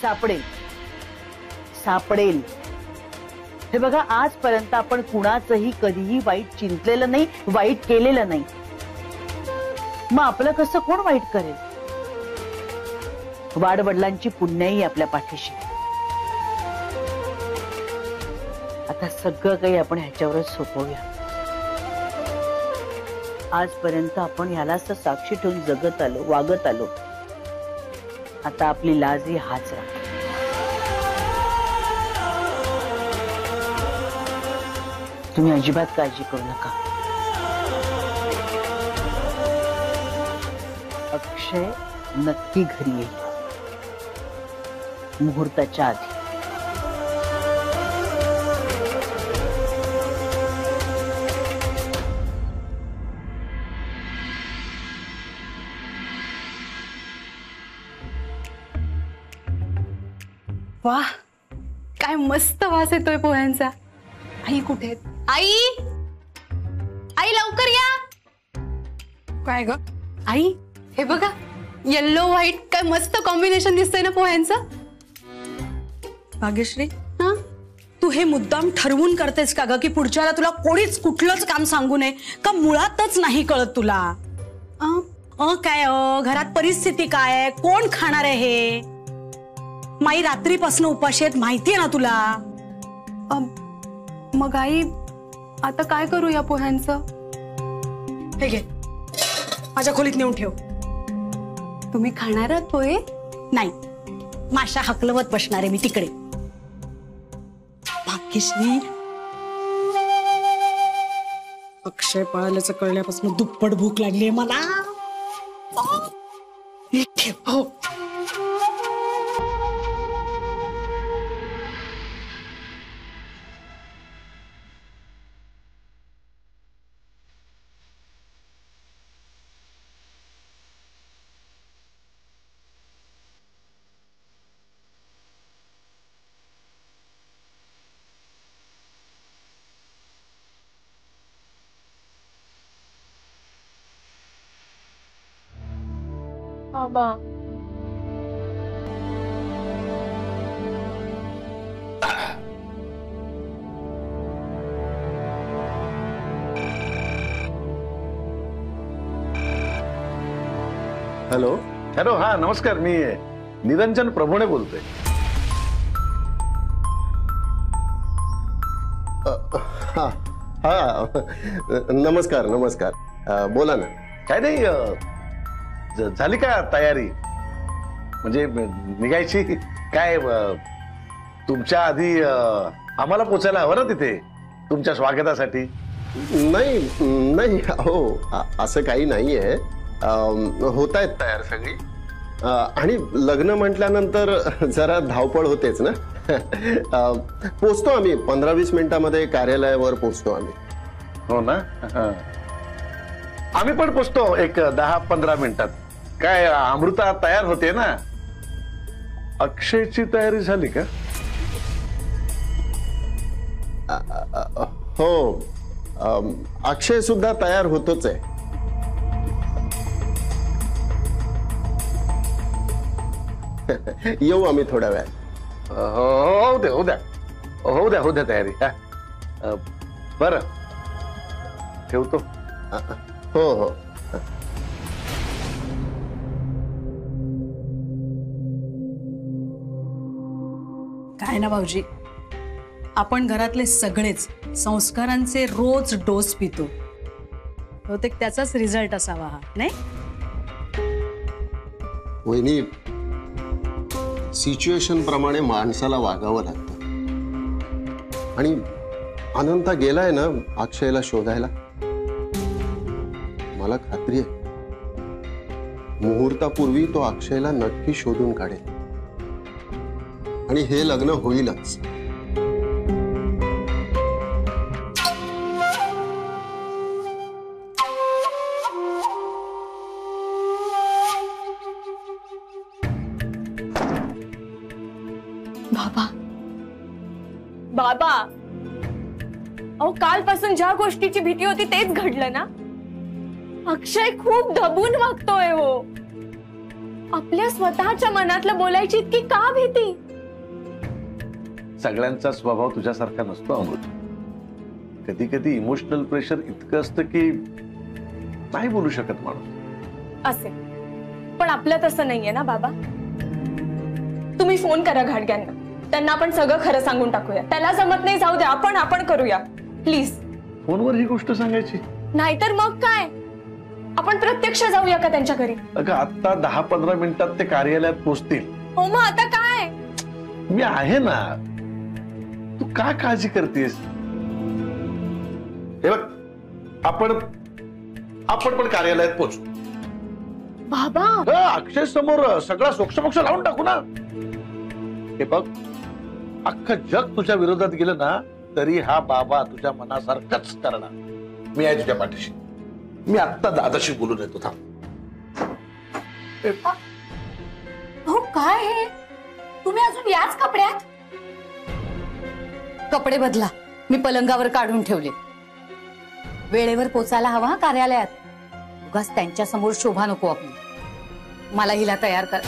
सापडेल सापडेल। हे बघा, आजपर्यंत आपण कुणाचंही कधीही वाईट चिंतलेलं नाही, वाईट केलेलं नाही। मग आपलं कसं कोण वाईट करेल? वाडवडिलांची पुण्याई आपल्या पाठीशी। आता सगळं काही आपण ह्याच्यावरच सोपवूया। आजपर्यंत आपण ह्यालाच तर साक्षी ठेवून जगत आलो, वागत आलो। आता आपली लाज ही हाच राख। तुम्ही अजिबात काळजी करू नका। अक्षय नक्की घरी येईल मुहूर्ताच्या आधी। वाह, काय मस्त वास येतोय पोह्यांचा। आई कुठे आहेत? आई, आई लवकर या। काय ग आई, हे बघा येल्लो व्हाईट, काय मस्त कॉम्बिनेशन दिसतंय ना पोह्यांचं। भाग्यश्री, तू हे मुद्दाम ठरवून करतेस का ग की पुढच्याला तुला कोणीच कुठलंच काम सांगू नये का? मुळातच नाही कळत तुला? काय घरात परिस्थिती काय आहे, कोण खाणार आहे हे? माई रात्रीपासून उपाशी आहेत माहितीये ना तुला। मग आई आता काय करू या पोह्यांचं? हे घे, माझ्या खोलीत नेऊन ठेव। तुम्ही खाणार आहात पोहे? नाही, माशा हकलवत बसणार आहे मी तिकडे। भाग्यश्री, अक्षय पळाल्याचं कळल्यापासून दुप्पट भूक लागली आहे मला। ठेव। हो, बाबा हॅलो हॅलो, हा नमस्कार, मी निरंजन प्रभुणे बोलतोय। हा हा, नमस्कार नमस्कार, बोला ना। काय नाही, झाली का तयारी? म्हणजे निघायची काय? तुमच्या आधी आम्हाला पोचायला हवं ना तिथे तुमच्या स्वागतासाठी। नाही नाही, हो असं काही नाहीये। होत आहेत तयार सगळी, आणि लग्न म्हटल्यानंतर जरा धावपळ होतेच ना। पोचतो आम्ही 15-20 मिनिटांमध्ये, कार्यालयावर पोचतो आम्ही। हो ना, आम्ही पण पोचतो एक 10-15 मिनिटात। काय अमृता तयार होते ना? अक्षयची तयारी झाली का? हो, अक्षय सुद्धा तयार होतोच आहे। येऊ आम्ही थोड्या वेळात। होऊ द्या होऊ द्या तयारी। बरं, ठेवतो। हो हो। काय ना भाऊजी, आपण घरातले सगळेच संस्कारांचे रोज डोस पितो। बहुतेक त्याचाच रिझल्ट असावा हा, नाही? वहिनी, सिच्युएशन प्रमाणे माणसाला वागावं लागतं। आणि अनंता गेलाय ना अक्षयला शोधायला। मला खात्री आहे मुहूर्तापूर्वी तो अक्षयला नक्की शोधून काढेल आणि हे लग्न होईलच। बाबा बाबा, अहो कालपासून ज्या गोष्टीची भीती होती तेच घडलं ना। अक्षय खूप दबून वागतोय हो। आपल्या स्वतःच्या मनातलं बोलायची इतकी का भीती? सगळ्यांचा स्वभाव तुझ्यासारखा नसतो अमृत. कधी कधी इमोशनल प्रेशर इतकं असतं की नाही बोलू शकत माणूस. असे पण आपलं तसं नाहीये ना बाबा. तुम्ही फोन करा घाटग्यांना, त्यांना आपण सगळं खरं सांगून टाकूया. त्याला जमत नाही जाऊ द्या, आपण करूया प्लीज. फोनवर ही गोष्ट सांगायची? नाहीतर मग काय, आपण प्रत्यक्ष जाऊया का त्यांच्या घरी? अगं आता 10-15 मिनिटात ते कार्यालयात पोहोचतील. हो मग आता काय? मी आहे ना, तू का काळजी करतेस? हे बघ, आपण पण कार्यालयात पोहोचू. बाबा अक्षय समोर सगळा सोक्षमोक्ष लावून टाकू ना. हे बघ, अख्खं जग तुझ्या विरोधात गेलं ना तरी हा बाबा तुझ्या मनासारखंच करणार. मी आहे तुझ्या पाठीशी. मी आत्ता दादाशी बोलून येतो. थांब. हो काय हे, तुम्ही अजून याच कपड्यात? कपडे बदला, मी पलंगावर काढून ठेवले. वेळेवर पोचायला हवा कार्यालयात. उगाच त्यांच्या समोर शोभा नको आपली. मला हिला तयार कर.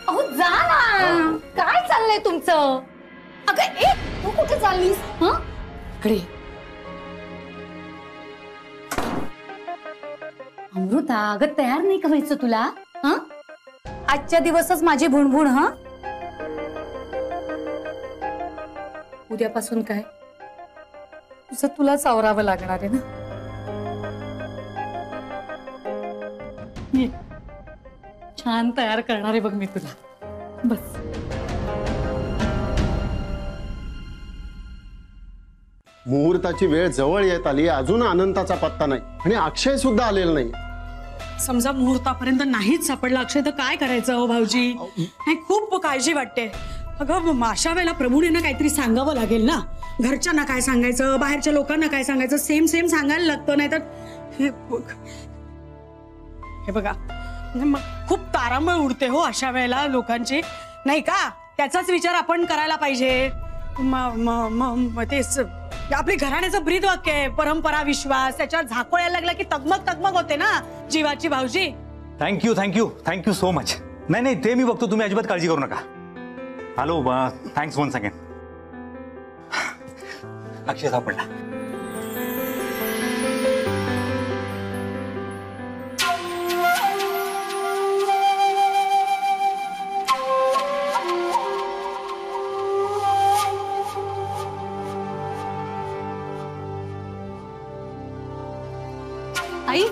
अहो जा ना, काय चाललंय तुमचं? अगं तू कुठे चाललीस? हं इकडे. अमृता, अगं तयार नाही का व्हायचं तुला? हं आजच्या दिवसच माझी भुणभुण. हं उद्यापासून काय तुझं तुलाच आवरावं लागणार आहे ना. छान तयार करणार आहे बघ मी तुला. बस. मुहूर्ताची वेळ जवळ येत आली, अजून अनंताचा पत्ता नाही आणि अक्षय सुद्धा आलेला नाही. समजा मुहूर्तापर्यंत नाहीच सापडला अक्षय तर काय करायचं हो भाऊजी? नाही खूप काळजी वाटते. अगं अशा वेळेला प्रभूने ना काहीतरी सांगावं लागेल ना. घरच्यांना काय सांगायचं, बाहेरच्या लोकांना काय सांगायचं, सेम सांगायला लागतं. नाही तर हे बघा खूप तारांबळ उडते हो अशा वेळेला लोकांची, नाही का? त्याचाच विचार आपण करायला पाहिजे. तेच आपली घराण्याचं ब्रीद वाक्य आहे, परंपरा विश्वास. त्याच्यावर झाकोळ्याला लागला की तगमग होते ना जीवाची. भाऊजी थँक्यू सो मच. नाही ते मी बघतो, तुम्ही अजिबात काळजी करू नका. Hello, thanks one second. Akshay सापडला. आई,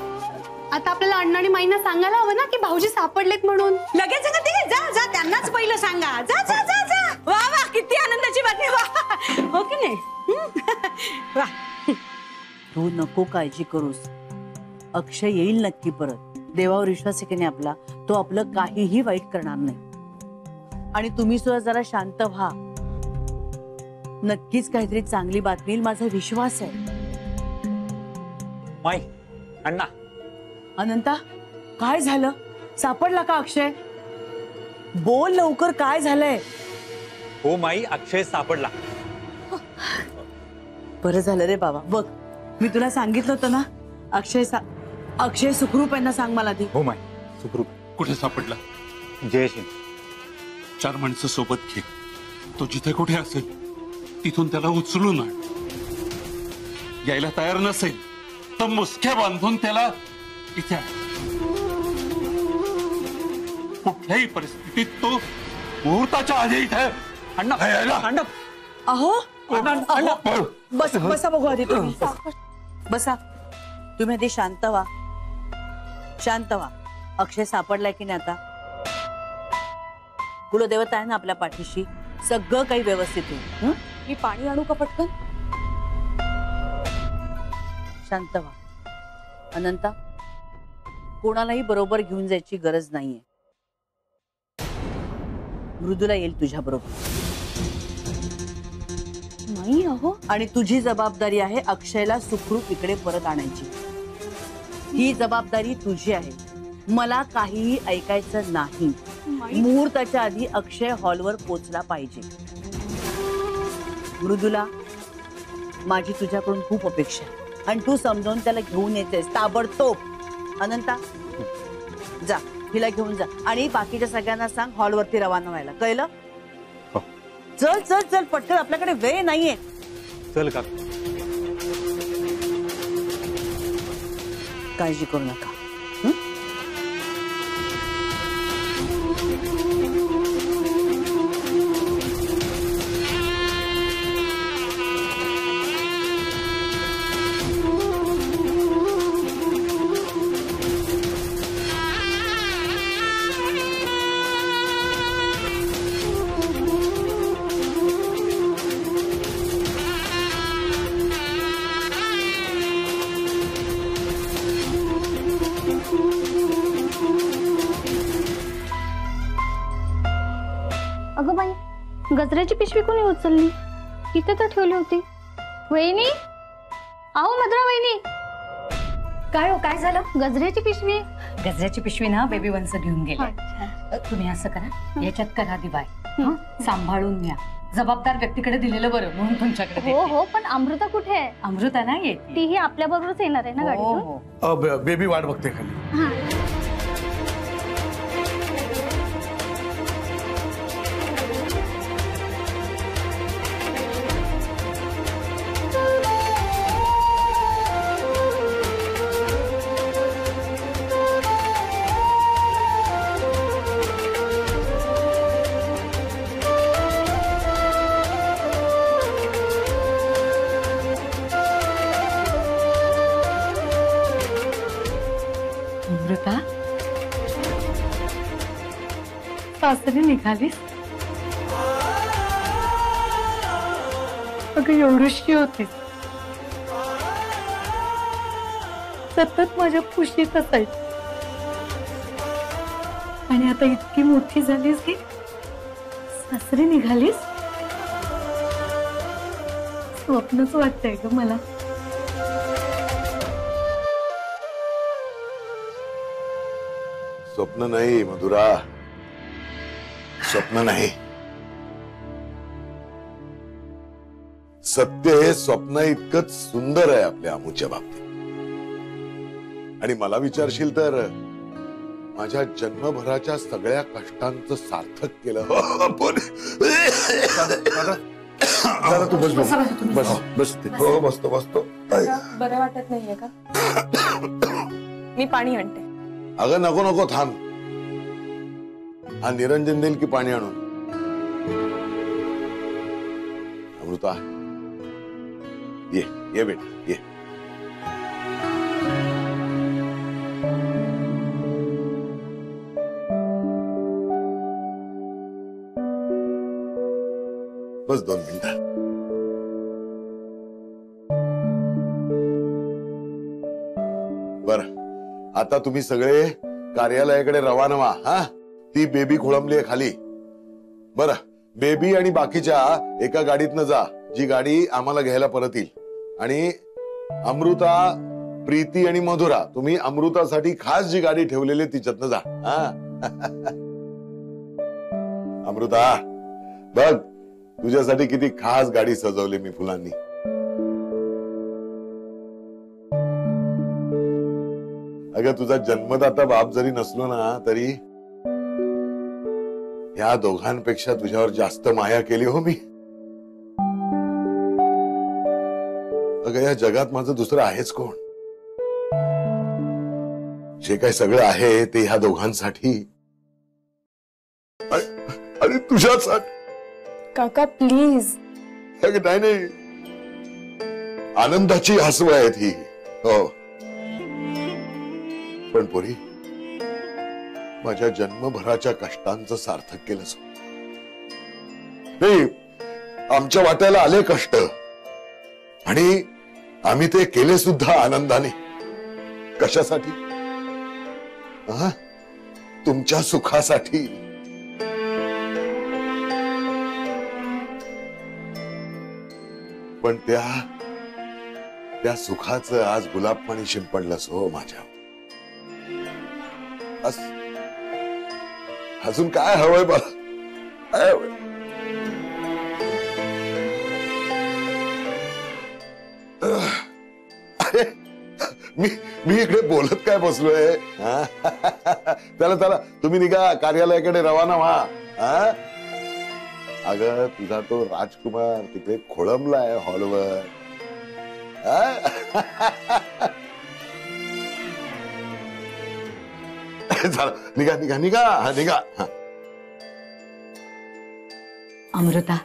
आता आपल्याला अण्णा आणि माईंना सांगायला हवं ना की भाऊजी सापडलेत म्हणून. लगेच का ते? जा त्यांनाच पहिलं सांगा. जा जा जा जा. वा वा, किती आनंदाची बातमी. वा, हो की नाही? वा. तू नको काळजी करूस. अक्षय येईल नक्की परत. देवावर विश्वास आहे की नाही आपला, तो आपलं काहीही वाईट करणार नाही. आणि तुम्ही सुद्धा जरा शांत व्हा. नक्कीच काहीतरी चांगली बातमी येईल, माझा विश्वास आहे. माई, अण्णा. अनंता, काय झालं? सापडला का अक्षय? बोल लवकर, काय झालंय? हो माई, अक्षय सापडला. बरं झालं रे बाबा. बघ, मी तुला सांगितलं होतं ना, अक्षय सुखरूप यांना सांग मला ती. हो माई, सुखरूप. कुठे सापडला? जयश्री. 4 माणसं सोबत घे. तो जिथे कुठे असेल तिथून त्याला उचलून आण. यायला तयार नसेल तर मुसक्या बांधून त्याला इथे आण. कुठल्याही परिस्थितीत तो मुहूर्ताच्या आधी इथे. अण्णा, अण्णा. अहो, पळ. बसा बघू आधी तुम्ही. बसा तुम्ही आधी. शांत व्हा. अक्षय सापडलाय की नाही आता? कुलदेवता आहे ना आपल्या पाठीशी, सगळं काही व्यवस्थित होईल. मी पाणी आणू का पटकन? शांत व्हा. अनंता, कोणालाही बरोबर घेऊन जायची गरज नाहीये. मृदूला येईल तुझ्या बरोबर. नाही अहो. आणि तुझी जबाबदारी आहे अक्षयला सुखरूप इकडे परत आणायची. ही जबाबदारी तुझी आहे. मला काहीही ऐकायचं नाही. मुहूर्ताच्या आधी अक्षय हॉलवर पोचला पाहिजे. मृदूला, माझी तुझ्याकडून खूप अपेक्षा आहे. आणि तू समजावून त्याला घेऊन येतेस ताबडतोब. अनंता जा, हिला घेऊन जा आणि बाकीच्या सगळ्यांना सांग हॉलवरती रवाना व्हायला. कळलं? चल चल चल पटकन, आपल्याकडे वेळ नाहीये. चल का. काळजी करू नका. अगं बाई, गजऱ्याची पिशवी कोणी उचलली? इथे तर ठेवली होती. वहिनी, अहो मधुरा वहिनी. काय हो, काय झालं? गजऱ्याची पिशवी. गजऱ्याची पिशवी ना बेबी वंस घेऊन गेले. तुम्ही असं करा, याच्यात करा दिवाय, सांभाळून न्या. जबाबदार व्यक्तीकडे दिलेलं बरं म्हणून तुमच्याकडे. हो हो, पण अमृता कुठे आहे? अमृता नाही येते. तीही आपल्या बरोबरच येणार आहे ना गाडीतून? बेबी वाट बघते खाली. अमृता, सासरी निघालीस? अगं एवढीशी होतीस, सतत माझ्या खुशीत असायची आणि आता इतकी मोठी झालीस की सासरी निघालीस. स्वप्नच वाटतंय ग मला. स्वप्न नाही मधुरा, स्वप्न नाही, सत्य हे स्वप्न इतकंच सुंदर आहे आपल्या अमुच्या बाबतीत. आणि मला विचारशील तर माझ्या जन्मभराच्या सगळ्या कष्टांचं सार्थक केलं. दादा तू बस बस बस. हो बसतो बसतो. बरं वाटत नाहीये का? मी पाणी आणते. अगं नको नको थांब. हा निरंजन देईल की पाणी आणून. अमृता ये ये बेटा ये. बस 2 मिनिटं. बरं, आता तुम्ही सगळे कार्यालयाकडे रवाना व्हा. हा, ती बेबी खोळंबली आहे खाली. बरं, बेबी आणि बाकीच्या एका गाडीतनं जा, जी गाडी आम्हाला घ्यायला परत येईल. आणि अमृता, प्रीती आणि मधुरा, तुम्ही अमृतासाठी खास जी गाडी ठेवलेली तिच्यातनं जा. हा अमृता, बघ तुझ्यासाठी किती खास गाडी सजवली मी फुलांनी. अगं तुझा जन्मदाता बाप जरी नसलो ना तरी या दोघांपेक्षा तुझ्यावर जास्त माया केली हो मी. अगं या जगात माझं दुसरं आहेच कोण? जे काही सगळं आहे ते ह्या दोघांसाठी आणि तुझ्यासाठी. काका प्लीज. नाही नाही, आनंदाची हसव आहेत ही. हो, पण पोरी माझ्या जन्मभराच्या कष्टांचं सार्थक केलंस. नाही, आमच्या वाट्याला आले कष्ट आणि आम्ही ते केले सुद्धा आनंदाने. कशासाठी? तुमच्या सुखासाठी. पण त्या सुखाचं आज गुलाब पाणी शिंपडलंस हो माझ्या. अजून काय हवंय मला? काय हवंय? अरे मी इकडे बोलत काय बसलोय? चला चला तुम्ही निघा, कार्यालयाकडे रवाना व्हा. अगं तुझा तो राजकुमार तिकडे खोळंबलाय हॉलवर. चला निघा निघा निघा निघा. अमृता,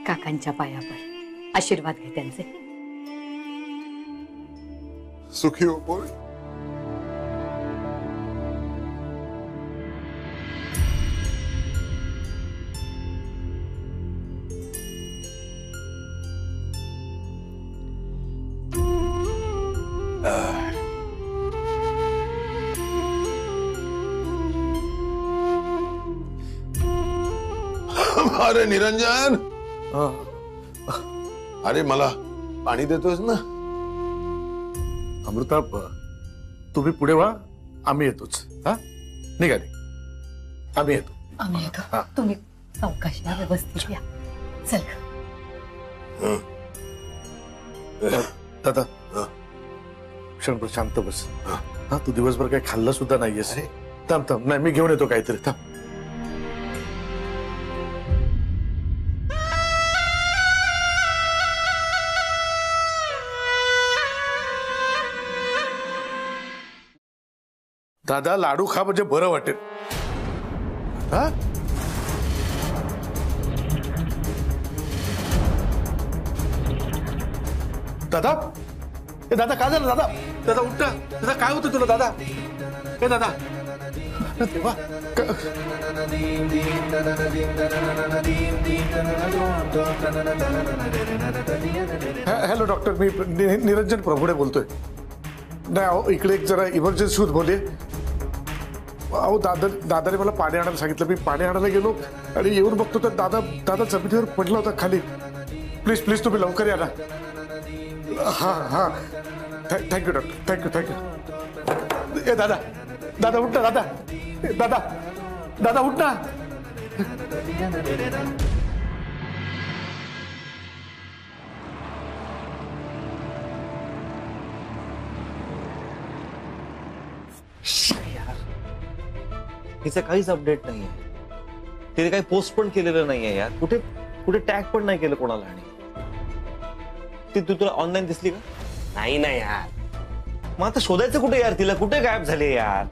काकांच्या पाया पड, आशीर्वाद घे त्यांचे. सुखी हो पोरी. अरे निरंजन, अरे मला पाणी देतोस ना? अमृता, तुम्ही पुढे व्हा, आम्ही येतोच. हा निघा आम्ही येतो. आम्ही येतो, तुम्ही सावकाशला व्यवस्थित या. चल दादा, क्षणभर शांत बस. हा तू दिवसभर काही खाल्लं सुद्धा नाहीयेस. थांब थांब, नाही मी घेऊन येतो काहीतरी. थांब. दादा, लाडू खा म्हणजे बरं वाटेल. हा दादा, ए दादा काय झालं? दादा दादा उठा. दादा काय होतं तुला? दादा ए दादा, तेव्हा हॅलो डॉक्टर, मी निरंजन प्रभुडे बोलतोय. नाही अहो, इकडे एक जरा इमर्जन्सी होत बोले. अहो दादाने मला पाणी आणायला सांगितलं. मी पाणी आणायला गेलो आणि येऊन बघतो तर दादा जमिनीवर पडला होता खाली. प्लीज तुम्ही लवकर या ना. हा थँक्यू डॉक्टर, थँक्यू. ए दादा उठ ना. दादा उठ ना. हिचं काहीच अपडेट नाहीये. तिने काही पोस्ट पण केलेलं नाहीये यार. कुठे टॅग पण नाही केलं कोणाला. आणि ती तुला ऑनलाईन दिसली का? नाही ना यार. मग आता शोधायचं कुठे यार तिला? कुठे गायब झाली यार?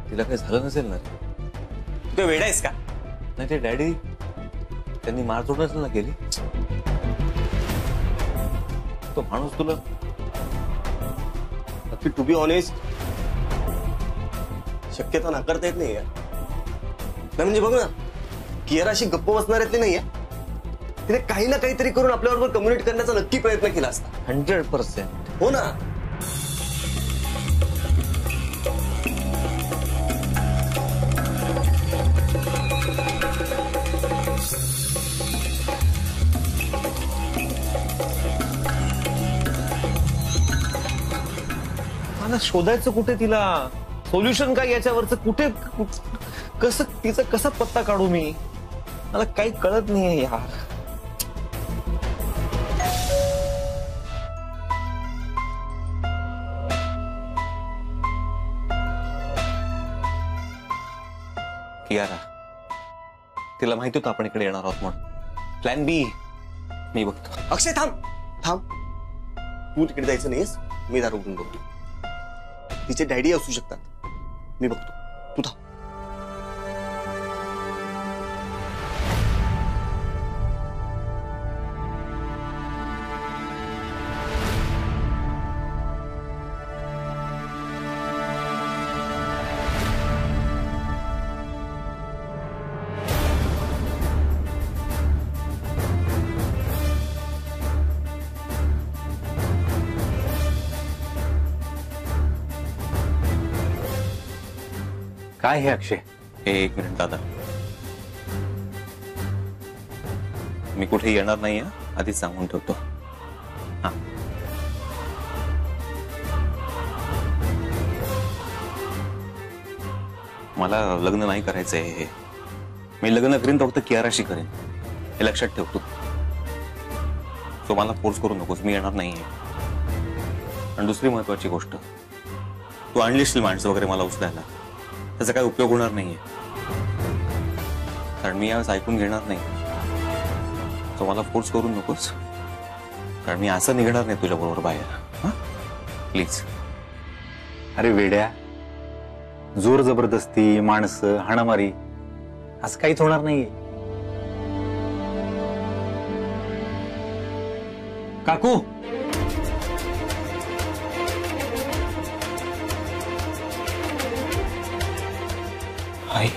तिला काही झालं नसेल ना रे? तू काय वेडा आहेस का? नाही ते डॅडी त्यांनी मारझोड नसेल ना केली? तो माणूस तुला, टू बी ऑनेस्ट, शक्यता नाकारता येत नाही यार. नाही म्हणजे बघ ना, कियारा अशी गप्प बसणाऱ्यातली नाहीये. तिने काही ना काहीतरी करून आपल्याबरोबर कम्युनिकेट करण्याचा नक्की प्रयत्न केला असता. 100%. हो ना. शोधायचं कुठे तिला? सोल्युशन काय याच्यावरचं? कुठे तिचा कसा पत्ता काढू मी? मला काही कळत नाहीये यार. कियारा, तिला माहिती होतं आपण इकडे येणार आहोत म्हणून. प्लॅन बी मी बघतो. अक्षय थांब. तू तिकडे जायचं नाहीस. मी दार उघडून बघतो. तिचे डॅडी असू शकतात. मी बघतो, तू थांब. काय हे अक्षय? एक मिनिट दादा. मी कुठे येणार नाहीये, आधीच सांगून ठेवतो. हा. मला लग्न नाही करायचंय. हे मी लग्न करीन फक्त कियाराशी करेन, हे लक्षात ठेवतो. तो मला फोर्स करू नकोस, मी येणार नाहीये. आणि दुसरी महत्वाची गोष्ट, तू आणलीस माणसं वगैरे मला उचलायला, त्याचा काय उपयोग होणार नाहीये. कारण मी यावेळेस ऐकून घेणार नाही. तो मला फोर्स करू नकोस, कारण मी असं निघणार नाही तुझ्या बरोबर बाहेर. हा प्लीज. अरे वेड्या, जोर जबरदस्ती, माणसं, हाणामारी असं काहीच होणार नाहीये. काकू, आई